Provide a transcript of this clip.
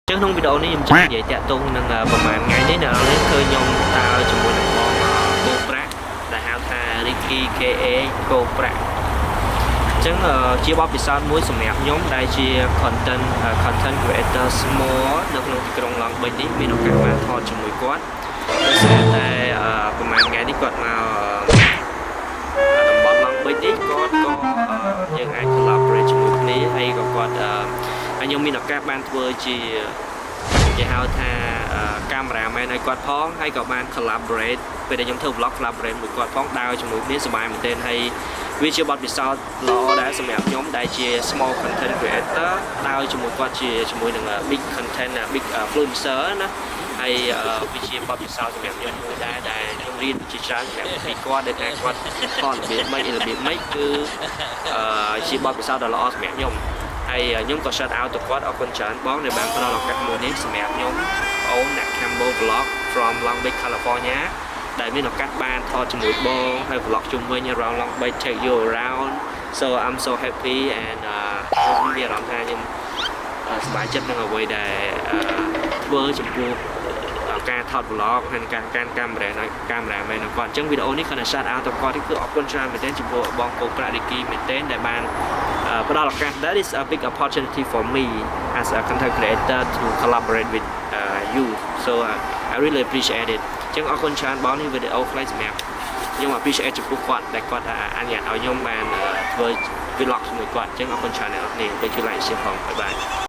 Trước trong video này em chắc vậy chạy tung nên làประมาณngàyនេះនៅនេះឃើញខ្ញុំតើជាមួយនឹងបងគោប្រាក់ដែលហៅថា Ricky KA គោប្រាក់អញ្ចឹងជាបទពិសោធន៍មួយសម្រាប់ខ្ញុំដែលជា content creator small នៅក្នុងទីក្រុងឡង់បិចនេះមានឱកាសបានថតជាមួយគាត់ដោយសារតែប្រហែលថ្ងៃនេះគាត់មកតំបន់ឡង់បិចនេះគាត់ក៏យើងអាច collaborate ជាមួយគ្នាហើយក៏គាត់ខ្ញុំមានឱកាសបានធ្វើជាគេហៅថាកាមេរ៉ាមែនឲ្យគាត់ផងហើយក៏បាន collaborate ពេលដែលខ្ញុំធ្វើ vlog collaborate មួយគាត់ផងដើរជាមួយគ្នាសប្បាយមែនទែនហើយវាជាបទពិសោធន៍ល្អដែរសម្រាប់ខ្ញុំដែលជា small content creator ដើរជាមួយគាត់ជាមួយនឹង big content big influencer ណាហើយវាជាបទពិសោធន៍សម្រាប់ខ្ញុំមួយដែរដែលខ្ញុំរៀនជាច្រើនសម្រាប់ពីគាត់ដែលគាត់ថតរបៀបម៉េចគឺជាបទពិសោធន៍ដ៏ល្អសម្រាប់ខ្ញុំហើយខ្ញុំក៏ shout out ទៅគាត់អរគុណច្រើនបងដែលបានផ្ដល់ឱកាសមួយនេះសម្រាប់ខ្ញុំអូនអ្នក Cambo Vlog from Long Beach California ដែលមានឱកាសបានថតជាមួយបងហើយ vlog ជុំវិញ around Long Beach take you around so I'm so happy and ខ្ញុំមានអារម្មណ៍ថាខ្ញុំសប្បាយចិត្តនឹងអ្វីដែលធ្វើចំពោះការថត vlog ហើយការកាន់កាមេរ៉ាមែនគាត់អញ្ចឹងវីដេអូនេះគាត់ shout out ទៅគាត់នេះគឺអរគុណច្រើនមែនទែនចំពោះបងគោប្រាក់ Ricky មែនទែនដែលបានផ្ដល់ឱកាស that is a big opportunity for me as a content creator to collaborate with you so I really appreciate it អញ្ចឹងអរគុណច្រើនបងនេះវីដេអូខ្លីសម្រាប់ខ្ញុំ appreciate ចំពោះគាត់ដែលគាត់អនុញ្ញាតឲ្យខ្ញុំបានធ្វើ vlog ជាមួយគាត់អញ្ចឹងអរគុណច្រើនអ្នកនរគ្នាដូចជា like share ផងបាយបាយ